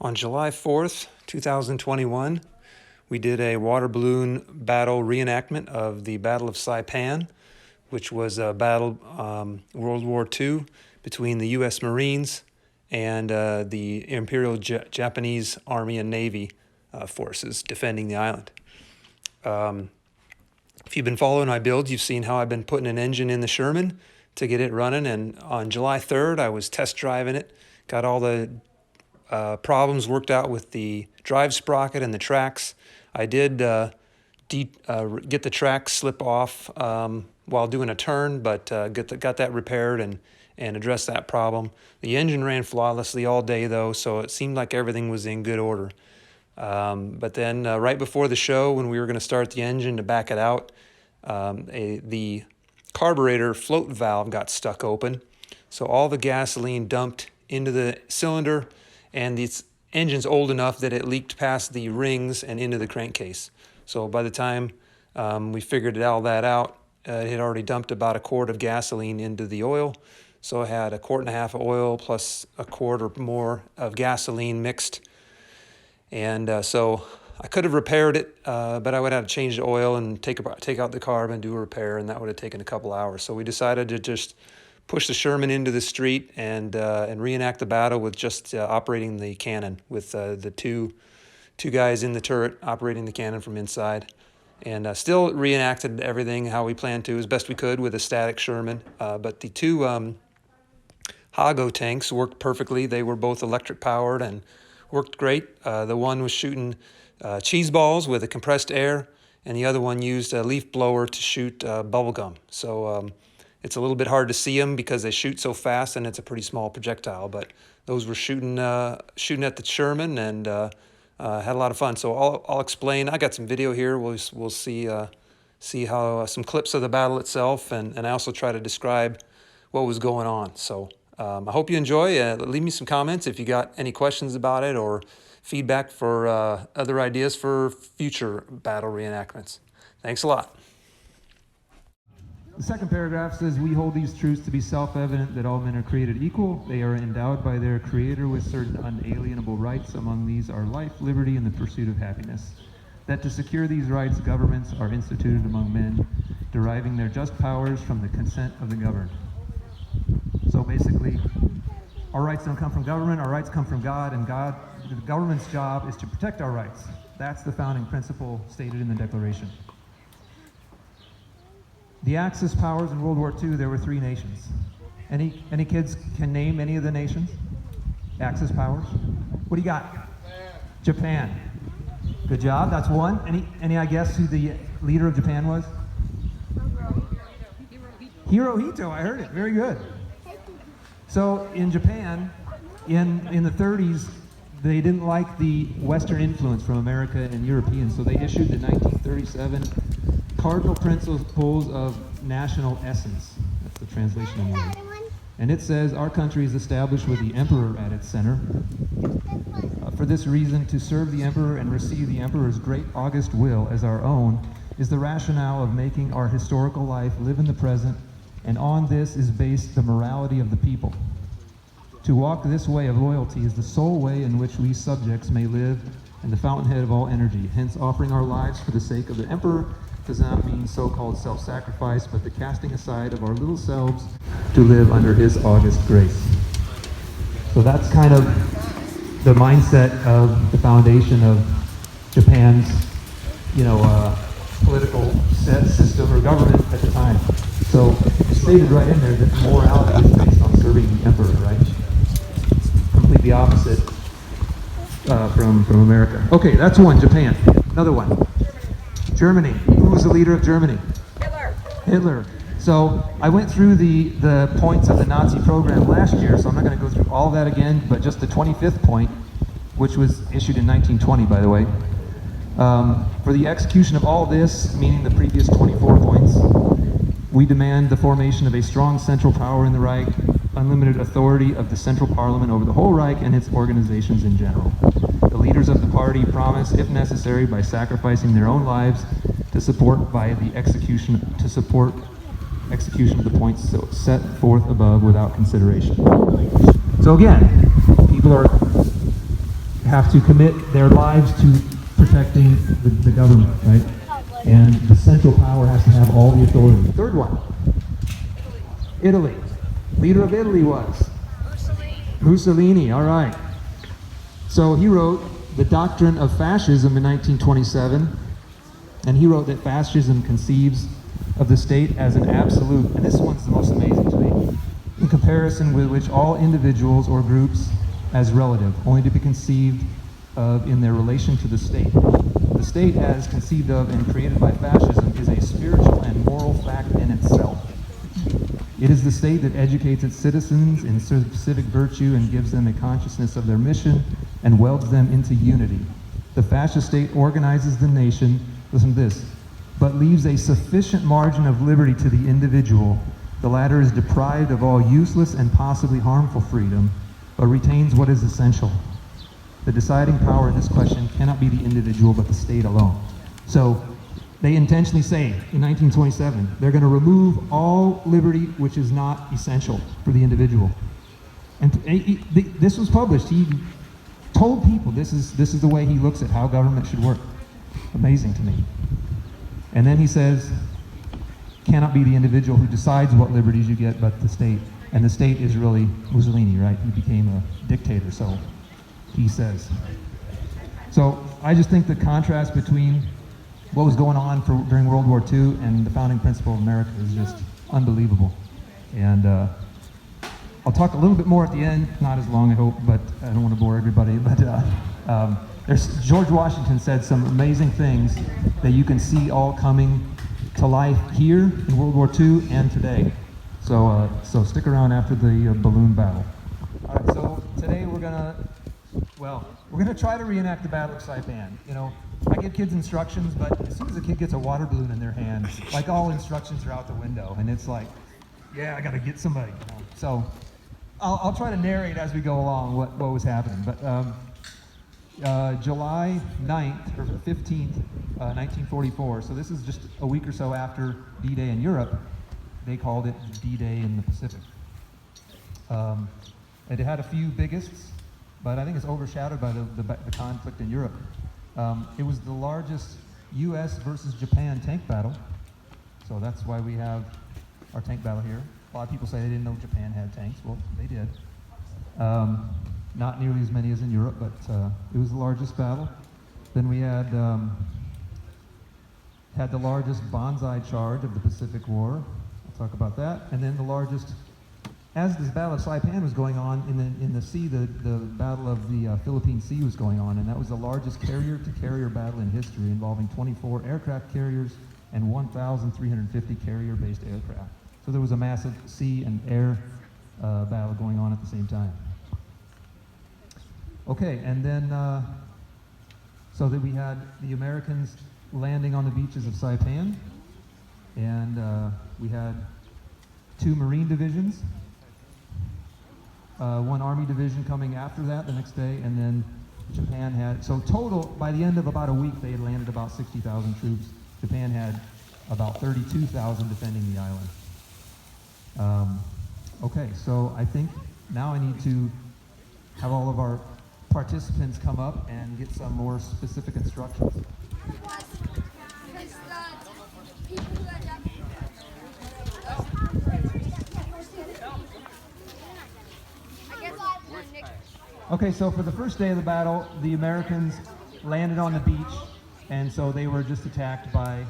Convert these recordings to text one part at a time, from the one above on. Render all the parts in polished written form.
On July 4th, 2021, we did a water balloon battle reenactment of the Battle of Saipan, which was a battle, World War II, between the U.S. Marines and the Imperial Japanese Army and Navy forces defending the island. If you've been following my builds, you've seen how I've been putting an engine in the Sherman to get it running, and on July 3rd, I was test driving it, got all the problems worked out with the drive sprocket and the tracks. I did get the tracks slip off while doing a turn, but got that repaired and addressed that problem. The engine ran flawlessly all day though, so it seemed like everything was in good order. But then right before the show, when we were going to start the engine to back it out, the carburetor float valve got stuck open, so all the gasoline dumped into the cylinder, and the engine's old enough that it leaked past the rings and into the crankcase. So by the time we figured all that out, it had already dumped about a quart of gasoline into the oil. So I had a quart and a half of oil plus a quart or more of gasoline mixed. And so I could have repaired it, but I would have to change the oil and take out the carb and do a repair, and that would have taken a couple hours. So we decided to just push the Sherman into the street and reenact the battle with just operating the cannon, with the two guys in the turret operating the cannon from inside, and still reenacted everything how we planned to as best we could with a static Sherman. But the two Hago tanks worked perfectly. They were both electric powered and worked great. The one was shooting cheese balls with a compressed air, and the other one used a leaf blower to shoot bubble gum. So it's a little bit hard to see them because they shoot so fast, and it's a pretty small projectile. But those were shooting at the Sherman, and had a lot of fun. So I'll explain. I got some video here. We'll see how some clips of the battle itself, and I also try to describe what was going on. So I hope you enjoy. Leave me some comments if you got any questions about it or feedback for other ideas for future battle reenactments. Thanks a lot. The second paragraph says, "We hold these truths to be self-evident that all men are created equal. They are endowed by their Creator with certain unalienable rights. Among these are life, liberty, and the pursuit of happiness. That to secure these rights, governments are instituted among men, deriving their just powers from the consent of the governed." So basically, our rights don't come from government, our rights come from God, and the government's job is to protect our rights. That's the founding principle stated in the Declaration. The Axis powers in World War II, there were three nations. Any kids can name any of the nations? Axis powers? What do you got? Japan. Good job, that's one. Any I guess who the leader of Japan was? Hirohito, I heard it, very good. So in Japan, in the 30s, they didn't like the Western influence from America and Europeans, so they issued the 1937 Cardinal Principles of National Essence. That's the translation anyway. And it says, "Our country is established with the emperor at its center. For this reason, to serve the emperor and receive the emperor's great august will as our own is the rationale of making our historical life live in the present, and on this is based the morality of the people. To walk this way of loyalty is the sole way in which we subjects may live and the fountainhead of all energy. Hence, offering our lives for the sake of the emperor does not mean so-called self-sacrifice, but the casting aside of our little selves to live under his august grace." So that's kind of the mindset of the foundation of Japan's, political system or government at the time. So it's stated right in there that morality is based on serving the emperor, right? Completely opposite from America. Okay, that's one, Japan. Another one, Germany. Who was the leader of Germany? Hitler. So I went through the points of the Nazi program last year, so I'm not going to go through all that again, but just the 25th point, which was issued in 1920, by the way. For the execution of all this, meaning the previous 24 points, we demand the formation of a strong central power in the Reich, unlimited authority of the Central Parliament over the whole Reich and its organizations in general. The leaders of the party promise, if necessary, by sacrificing their own lives, to support execution of the points set forth above without consideration. So again, people have to commit their lives to protecting the government, right? And the central power has to have all the authority. Third one, Italy. Leader of Italy was? Mussolini, all right. So he wrote The Doctrine of Fascism in 1927, and he wrote that fascism conceives of the state as an absolute, and this one's the most amazing to me, in comparison with which all individuals or groups as relative, only to be conceived of in their relation to the state. The state as conceived of and created by fascism is a spiritual and moral fact in itself. It is the state that educates its citizens in civic virtue and gives them a consciousness of their mission and welds them into unity. The fascist state organizes the nation, listen to this, but leaves a sufficient margin of liberty to the individual. The latter is deprived of all useless and possibly harmful freedom, but retains what is essential. The deciding power in this question cannot be the individual, but the state alone. So they intentionally say in 1927, they're going to remove all liberty which is not essential for the individual. And this was published. He told people this is the way he looks at how government should work. Amazing to me. And then he says, cannot be the individual who decides what liberties you get, but the state. And the state is really Mussolini, right? He became a dictator, so he says. So I just think the contrast between what was going on during World War II and the founding principle of America is just unbelievable. And I'll talk a little bit more at the end, not as long I hope, but I don't want to bore everybody. But George Washington said some amazing things that you can see all coming to life here in World War II and today. So stick around after the balloon battle. All right, so today we're gonna try to reenact the Battle of Saipan. You know, I give kids instructions, but as soon as a kid gets a water balloon in their hand, like all instructions are out the window, and it's like, yeah, I gotta get somebody. You know? So I'll try to narrate as we go along what was happening. But July 9th or 15th, 1944. So this is just a week or so after D-Day in Europe. They called it D-Day in the Pacific. It had a few biggest, but I think it's overshadowed by the conflict in Europe. It was the largest U.S. versus Japan tank battle, so that's why we have our tank battle here. A lot of people say they didn't know Japan had tanks. Well, they did. Not nearly as many as in Europe, but it was the largest battle. Then we had the largest Banzai charge of the Pacific War. I'll talk about that. And then the largest, as this Battle of Saipan was going on in the sea, the Battle of the Philippine Sea was going on, and that was the largest carrier-to-carrier battle in history, involving 24 aircraft carriers and 1,350 carrier-based aircraft. So there was a massive sea and air battle going on at the same time. Okay, and then so that we had the Americans landing on the beaches of Saipan, and we had 2 Marine divisions, 1 Army division coming after that the next day, and then Japan had, so total, by the end of about a week, they had landed about 60,000 troops. Japan had about 32,000 defending the island. Okay, so I think now I need to have all of our participants come up and get some more specific instructions. Okay, so for the first day of the battle, the Americans landed on the beach, and so they were just attacked by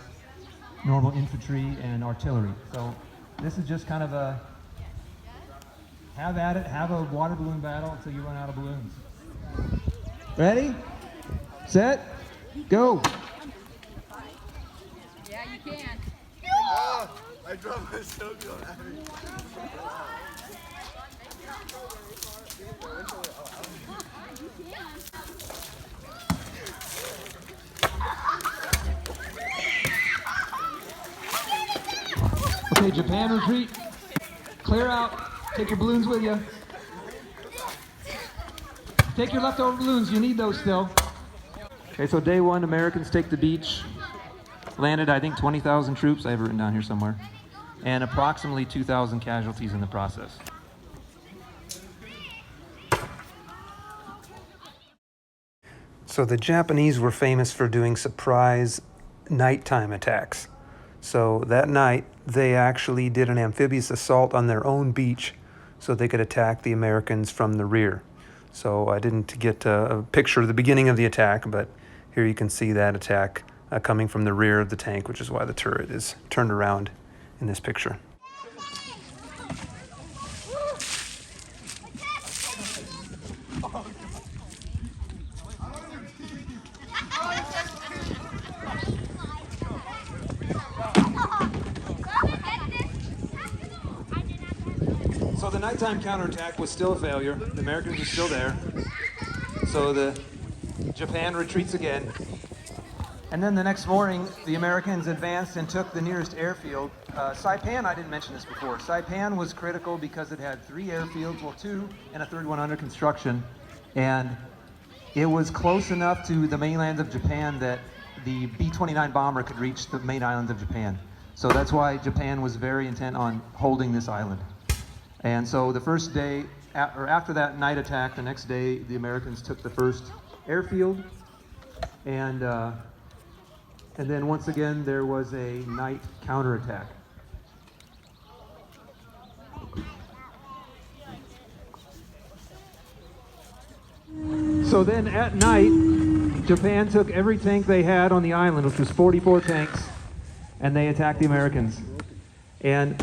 normal infantry and artillery. So this is just kind of a have at it, have a water balloon battle until you run out of balloons. Ready? Set? Go! Yeah, you can. Oh, I dropped my soda on Abby. Okay, Japan retreat. Clear out. Take your balloons with you. Take your leftover balloons. You need those still. Okay, so day 1, Americans take the beach. Landed, I think, 20,000 troops. I have it written down here somewhere. And approximately 2,000 casualties in the process. So the Japanese were famous for doing surprise nighttime attacks. So that night, they actually did an amphibious assault on their own beach so they could attack the Americans from the rear. So I didn't get a picture of the beginning of the attack, but here you can see that attack coming from the rear of the tank, which is why the turret is turned around in this picture. So the nighttime counterattack was still a failure. The Americans were still there. So Japan retreats again. And then the next morning, the Americans advanced and took the nearest airfield. Saipan, I didn't mention this before. Saipan was critical because it had 3 airfields, well 2, and a 3rd one under construction. And it was close enough to the mainland of Japan that the B-29 bomber could reach the main islands of Japan. So that's why Japan was very intent on holding this island. And so the first day, or after that night attack, the next day, the Americans took the first airfield. And then once again, there was a night counterattack. So then at night, Japan took every tank they had on the island, which was 44 tanks, and they attacked the Americans. And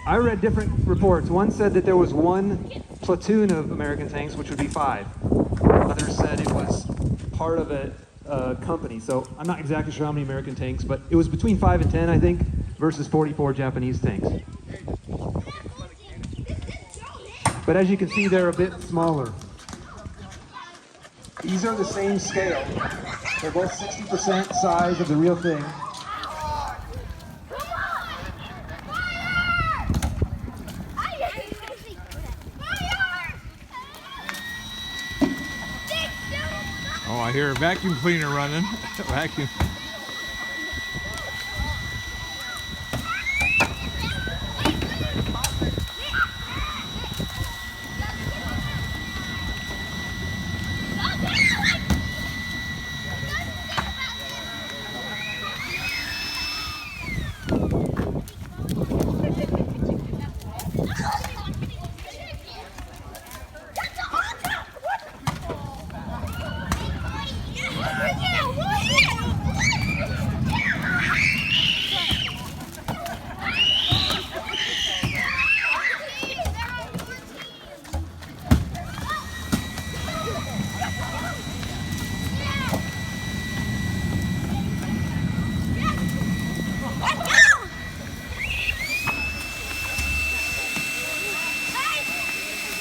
I read different reports. One said that there was 1 platoon of American tanks, which would be 5. Others said it was part of a company. So I'm not exactly sure how many American tanks, but it was between 5 and 10, I think, versus 44 Japanese tanks. But as you can see, they're a bit smaller. These are the same scale. They're both 60% size of the real thing. Oh, I hear a vacuum cleaner running. Vacuum.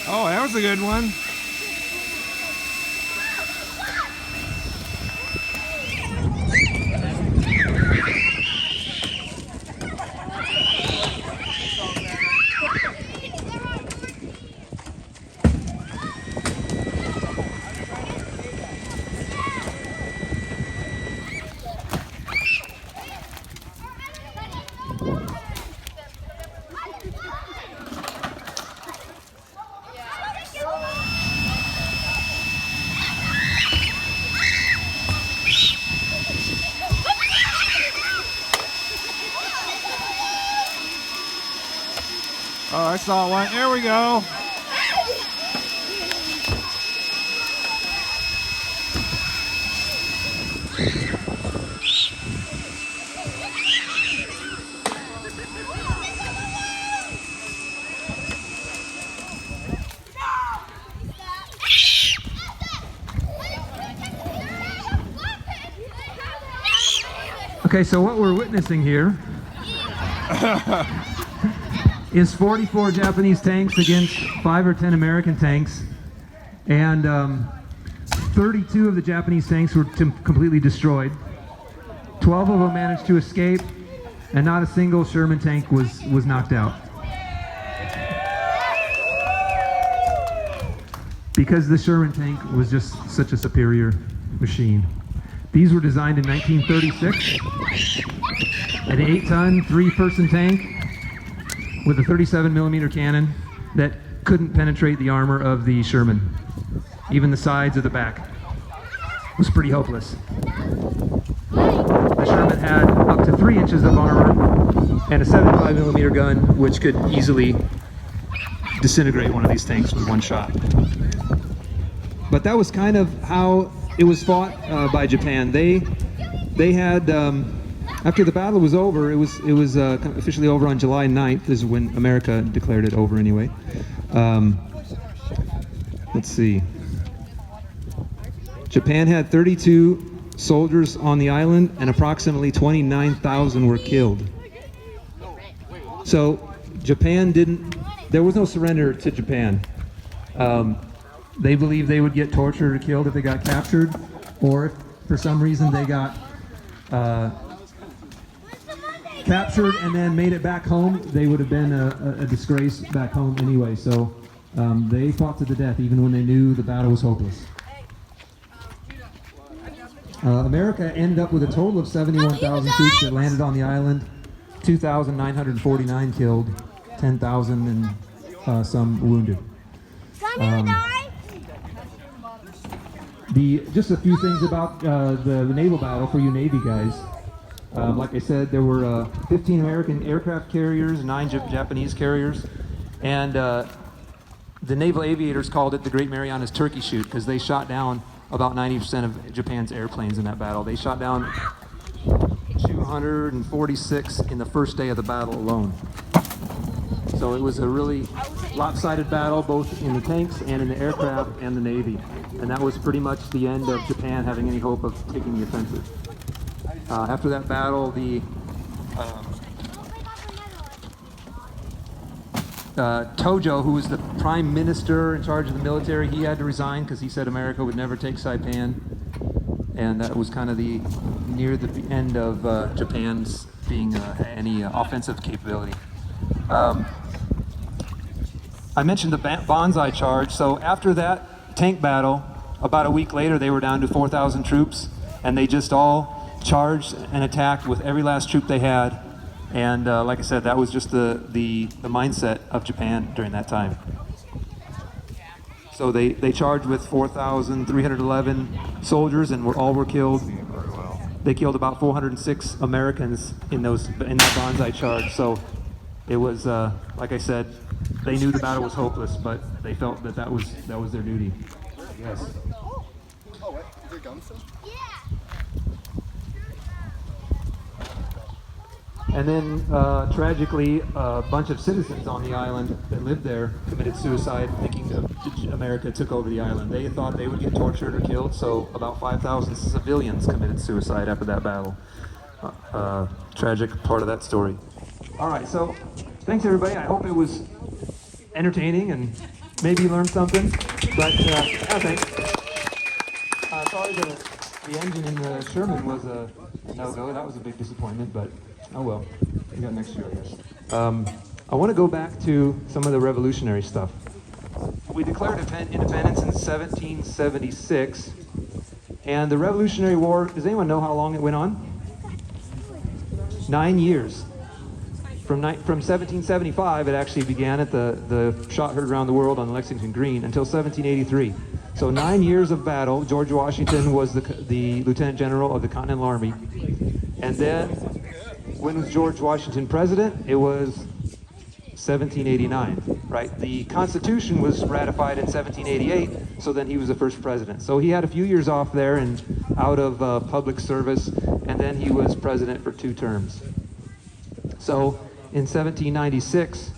Oh, that was a good one. Oh, I saw one. There we go. Okay, so what we're witnessing here is 44 Japanese tanks against 5 or 10 American tanks, and 32 of the Japanese tanks were completely destroyed. 12 of them managed to escape, and not a single Sherman tank was knocked out. Because the Sherman tank was just such a superior machine. These were designed in 1936, an 8-ton, 3-person tank with a 37mm cannon that couldn't penetrate the armor of the Sherman, even the sides or the back. was pretty hopeless. The Sherman had up to 3 inches of armor and a 75mm gun, which could easily disintegrate one of these tanks with one shot. But that was kind of how it was fought by Japan. They had after the battle was over, it was officially over on July 9th. This is when America declared it over anyway. Let's see. Japan had 32 soldiers on the island, and approximately 29,000 were killed. So Japan there was no surrender to Japan. They believed they would get tortured or killed if they got captured, or if for some reason they got captured and then made it back home, they would have been a disgrace back home anyway. So they fought to the death even when they knew the battle was hopeless. America ended up with a total of 71,000 troops that landed on the island, 2,949 killed, 10,000 and some wounded. Just a few things about the naval battle for you Navy guys. Like I said, there were 15 American aircraft carriers, 9 Japanese carriers, and the naval aviators called it the Great Marianas Turkey Shoot because they shot down about 90% of Japan's airplanes in that battle. They shot down 246 in the first day of the battle alone. So it was a really lopsided battle, both in the tanks and in the aircraft and the Navy. And that was pretty much the end of Japan having any hope of taking the offensive. After that battle, Tojo, who was the prime minister in charge of the military, he had to resign because he said America would never take Saipan. And that was kind of near the end of Japan's being any offensive capability. I mentioned the Banzai charge. So after that tank battle, about a week later, they were down to 4,000 troops, and they just all charged and attacked with every last troop they had. And like I said, that was just the mindset of Japan during that time. So they charged with 4,311 soldiers, and all were killed. They killed about 406 Americans in that Banzai charge. So it was, like I said, they knew the battle was hopeless, but they felt that was their duty. Yes. Oh, wait, is it gum still? And then, tragically, a bunch of citizens on the island that lived there committed suicide, thinking that America took over the island. They thought they would get tortured or killed, so about 5,000 civilians committed suicide after that battle. Tragic part of that story. All right, so thanks everybody. I hope it was entertaining and maybe you learned something. But thanks. Sorry that the engine in the Sherman was a no-go. That was a big disappointment, but oh well. We got next year, I guess. I want to go back to some of the revolutionary stuff. We declared independence in 1776, and the Revolutionary War, does anyone know how long it went on? 9 years. From 1775, it actually began at the shot heard around the world on Lexington Green until 1783. So 9 years of battle. George Washington was the Lieutenant General of the Continental Army. And then, when was George Washington president? It was 1789, right? The Constitution was ratified in 1788, so then he was the first president. So he had a few years off there and out of public service, and then he was president for 2 terms. So in 1796,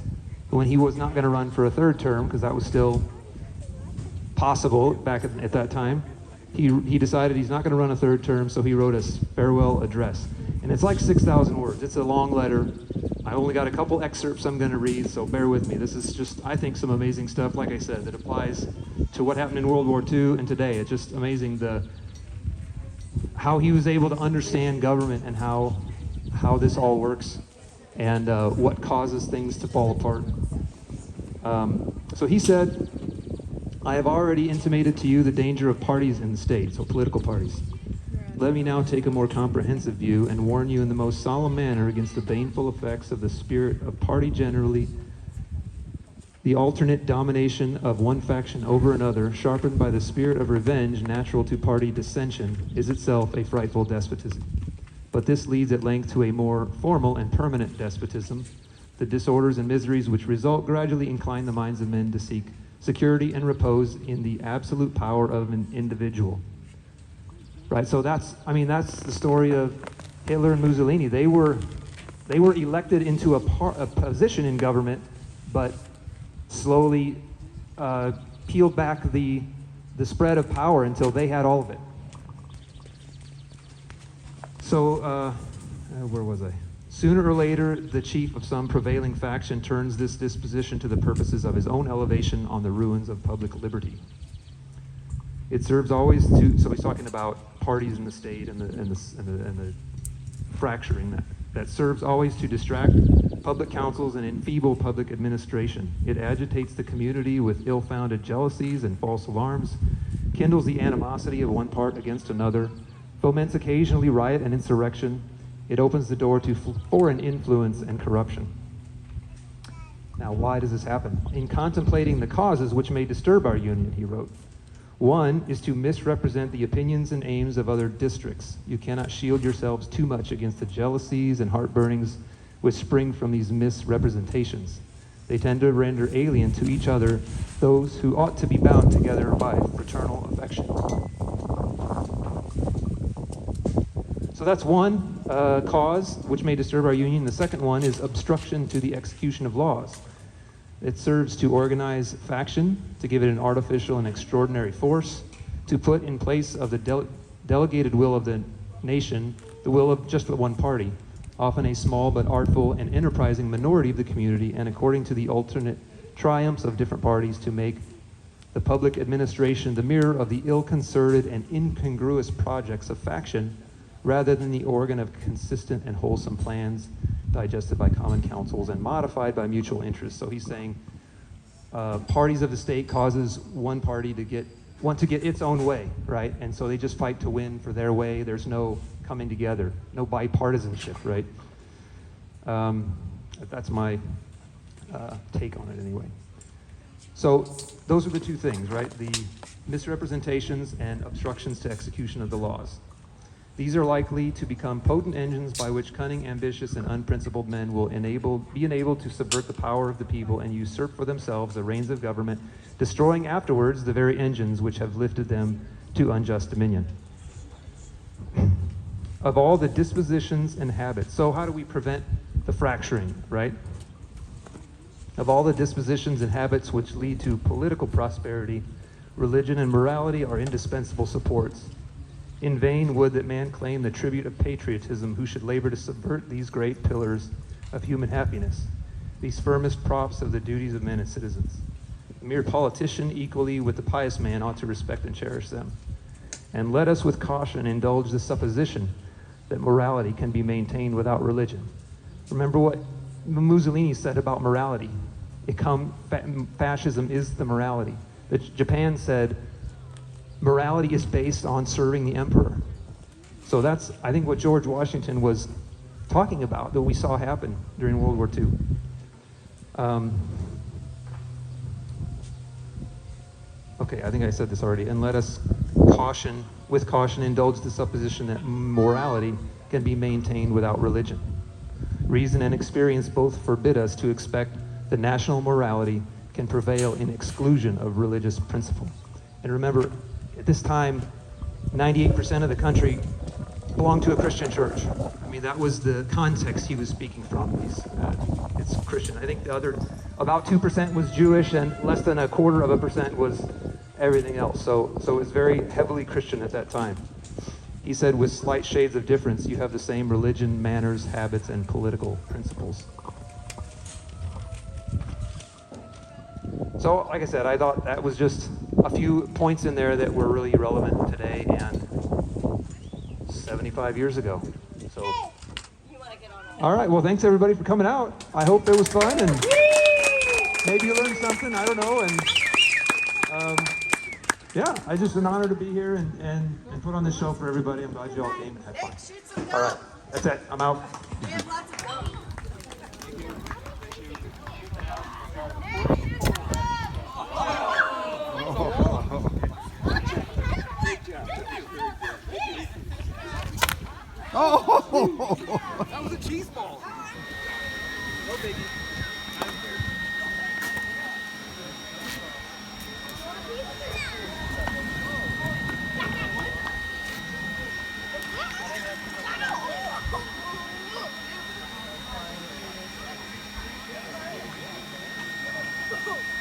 when he was not going to run for a 3rd term, because that was still possible back at that time, he decided he's not going to run a 3rd term, so he wrote a farewell address. And it's like 6,000 words. It's a long letter. I only got a couple excerpts I'm going to read, so bear with me. This is just, I think, some amazing stuff, like I said, that applies to what happened in World War II and today. It's just amazing how he was able to understand government and how this all works and what causes things to fall apart. So he said, I have already intimated to you the danger of parties in the state, so political parties. Let me now take a more comprehensive view and warn you in the most solemn manner against the baneful effects of the spirit of party generally The alternate domination of one faction over another, sharpened by the spirit of revenge natural to party dissension, is itself a frightful despotism. But this leads at length to a more formal and permanent despotism. The disorders and miseries which result gradually incline the minds of men to seek security and repose in the absolute power of an individual. Right, so that's the story of Hitler and Mussolini. They were elected into a position in government, but slowly peeled back the spread of power until they had all of it. So, where was I? Sooner or later, the chief of some prevailing faction turns this disposition to the purposes of his own elevation on the ruins of public liberty. It serves always to, so he's talking about parties in the state and the fracturing that serves always to distract public councils and enfeeble public administration. It agitates the community with ill-founded jealousies and false alarms, kindles the animosity of one part against another, foments occasionally riot and insurrection. It opens the door to foreign influence and corruption. Now, why does this happen? In contemplating the causes which may disturb our union, he wrote, one is to misrepresent the opinions and aims of other districts. You cannot shield yourselves too much against the jealousies and heartburnings which spring from these misrepresentations. They tend to render alien to each other those who ought to be bound together by fraternal affection. So that's one cause which may disturb our union. The second one is obstruction to the execution of laws. It serves to organize faction, to give it an artificial and extraordinary force, to put in place of the delegated will of the nation, the will of just one party, often a small but artful and enterprising minority of the community, and according to the alternate triumphs of different parties, to make the public administration the mirror of the ill-concerted and incongruous projects of faction, rather than the organ of consistent and wholesome plans digested by common councils and modified by mutual interest. So he's saying parties of the state causes one party to want to get its own way, right? And so they just fight to win for their way. There's no coming together, no bipartisanship, right? That's my take on it anyway. So those are the two things, right? The misrepresentations and obstructions to execution of the laws. These are likely to become potent engines by which cunning, ambitious, and unprincipled men will be enabled to subvert the power of the people and usurp for themselves the reins of government, destroying afterwards the very engines which have lifted them to unjust dominion. Of all the dispositions and habits, so how do we prevent the fracturing, right? Of all the dispositions and habits which lead to political prosperity, religion and morality are indispensable supports. In vain would that man claim the tribute of patriotism who should labor to subvert these great pillars of human happiness, these firmest props of the duties of men and citizens. The mere politician, equally with the pious man, ought to respect and cherish them. And let us with caution indulge the supposition that morality can be maintained without religion. Remember what Mussolini said about morality. Fascism is the morality. Japan said, morality is based on serving the emperor. So that's, I think, what George Washington was talking about, that we saw happen during World War II. Okay, I think I said this already. And let us with caution, indulge the supposition that morality can be maintained without religion. Reason and experience both forbid us to expect that national morality can prevail in exclusion of religious principle. And remember, at this time, 98% of the country belonged to a Christian church. I mean, that was the context he was speaking from. It's Christian. I think the other, about 2% was Jewish, and less than 0.25% was everything else. So it was very heavily Christian at that time. He said, with slight shades of difference, you have the same religion, manners, habits, and political principles. So, like I said, I thought that was just a few points in there that were really relevant today and 75 years ago. So, all right. Well, thanks everybody for coming out. I hope it was fun and maybe you learned something. I don't know. And yeah, it's just an honor to be here and put on this show for everybody. I'm glad you all came and had fun. All right. That's it. I'm out. There's lots of Oh! That was a cheese ball. No biggie. Go!